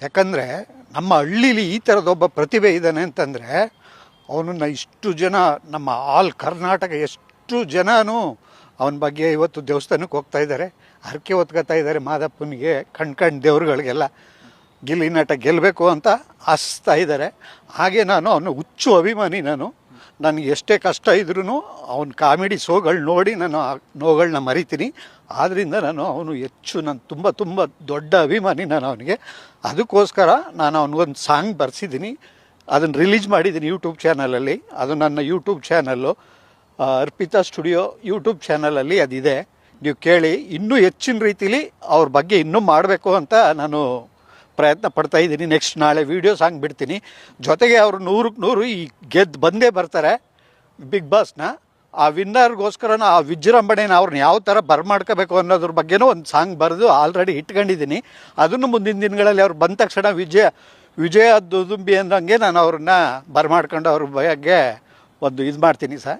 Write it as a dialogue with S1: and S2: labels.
S1: ಯಾಕಂದರೆ ನಮ್ಮ ಹಳ್ಳೀಲಿ ಈ ಥರದೊಬ್ಬ ಪ್ರತಿಭೆ ಇದ್ದಾನೆ ಅಂತಂದರೆ ಅವನನ್ನು ಇಷ್ಟು ಜನ ನಮ್ಮ ಆಲ್ ಕರ್ನಾಟಕ ಎಷ್ಟು ಜನನೂ ಅವನ ಬಗ್ಗೆ ಇವತ್ತು ದೇವಸ್ಥಾನಕ್ಕೆ ಹೋಗ್ತಾ ಇದ್ದಾರೆ, ಹರಕೆ ಹೊತ್ಕೊತಾ ಇದ್ದಾರೆ. ಮಾದಪ್ಪನಿಗೆ ಕಣ್ ದೇವ್ರುಗಳಿಗೆಲ್ಲ ಗಿಲ್ಲಿ ನಟ ಗೆಲ್ಲಬೇಕು ಅಂತ ಆಸ್ತಾ ಇದ್ದಾರೆ. ಹಾಗೆ ನಾನು ಅವನು ಹುಚ್ಚು ಅಭಿಮಾನಿ. ನನಗೆ ಎಷ್ಟೇ ಕಷ್ಟ ಇದ್ರೂ ಅವನ ಕಾಮಿಡಿ ಶೋಗಳು ನೋಡಿ ನಾನು ಆ ನೋವುಗಳನ್ನ ಮರಿತೀನಿ. ಆದ್ದರಿಂದ ಅವನು ಹೆಚ್ಚು ತುಂಬ ತುಂಬ ದೊಡ್ಡ ಅಭಿಮಾನಿ ಅವನಿಗೆ. ಅದಕ್ಕೋಸ್ಕರ ನಾನು ಅವನಿಗೊಂದು ಸಾಂಗ್ ಬರೆಸಿದ್ದೀನಿ, ಅದನ್ನು ರಿಲೀಸ್ ಮಾಡಿದ್ದೀನಿ ಯೂಟ್ಯೂಬ್ ಚಾನಲಲ್ಲಿ. ಅದು ನನ್ನ YouTube channel Arpita studio YouTube ಚಾನಲಲ್ಲಿ ಅದಿದೆ, ನೀವು ಕೇಳಿ. ಇನ್ನೂ ಹೆಚ್ಚಿನ ರೀತಿಲಿ ಅವ್ರ ಬಗ್ಗೆ ಇನ್ನೂ ಮಾಡಬೇಕು ಅಂತ ನಾನು ಪ್ರಯತ್ನ ಪಡ್ತಾಯಿದ್ದೀನಿ. ನೆಕ್ಸ್ಟ್ ನಾಳೆ ವೀಡಿಯೋ ಸಾಂಗ್ ಬಿಡ್ತೀನಿ. ಜೊತೆಗೆ ಅವರು 100ಕ್ಕೆ 100 ಈ ಬಂದೇ ಬರ್ತಾರೆ ಬಿಗ್ ಬಾಸ್ನ. ಆ ವಿನ್ನರ್ಗೋಸ್ಕರ ಆ ವಿಜೃಂಭಣೆನ ಅವ್ರನ್ನ ಯಾವ ಥರ ಬರ್ಮಾಡ್ಕೋಬೇಕು ಅನ್ನೋದ್ರ ಬಗ್ಗೆನೂ ಒಂದು ಸಾಂಗ್ ಬರೆದು ಆಲ್ರೆಡಿ ಇಟ್ಕೊಂಡಿದ್ದೀನಿ. ಅದನ್ನು ಮುಂದಿನ ದಿನಗಳಲ್ಲಿ ಅವ್ರು ಬಂದ ತಕ್ಷಣ ವಿಜಯ ದುದುಂಬಿ ಅಂದಂಗೆ ನಾನು ಅವ್ರನ್ನ ಬರ್ಮಾಡ್ಕೊಂಡು ಅವ್ರ ಬಗ್ಗೆ ಒಂದು ಇದು ಮಾಡ್ತೀನಿ ಸರ್.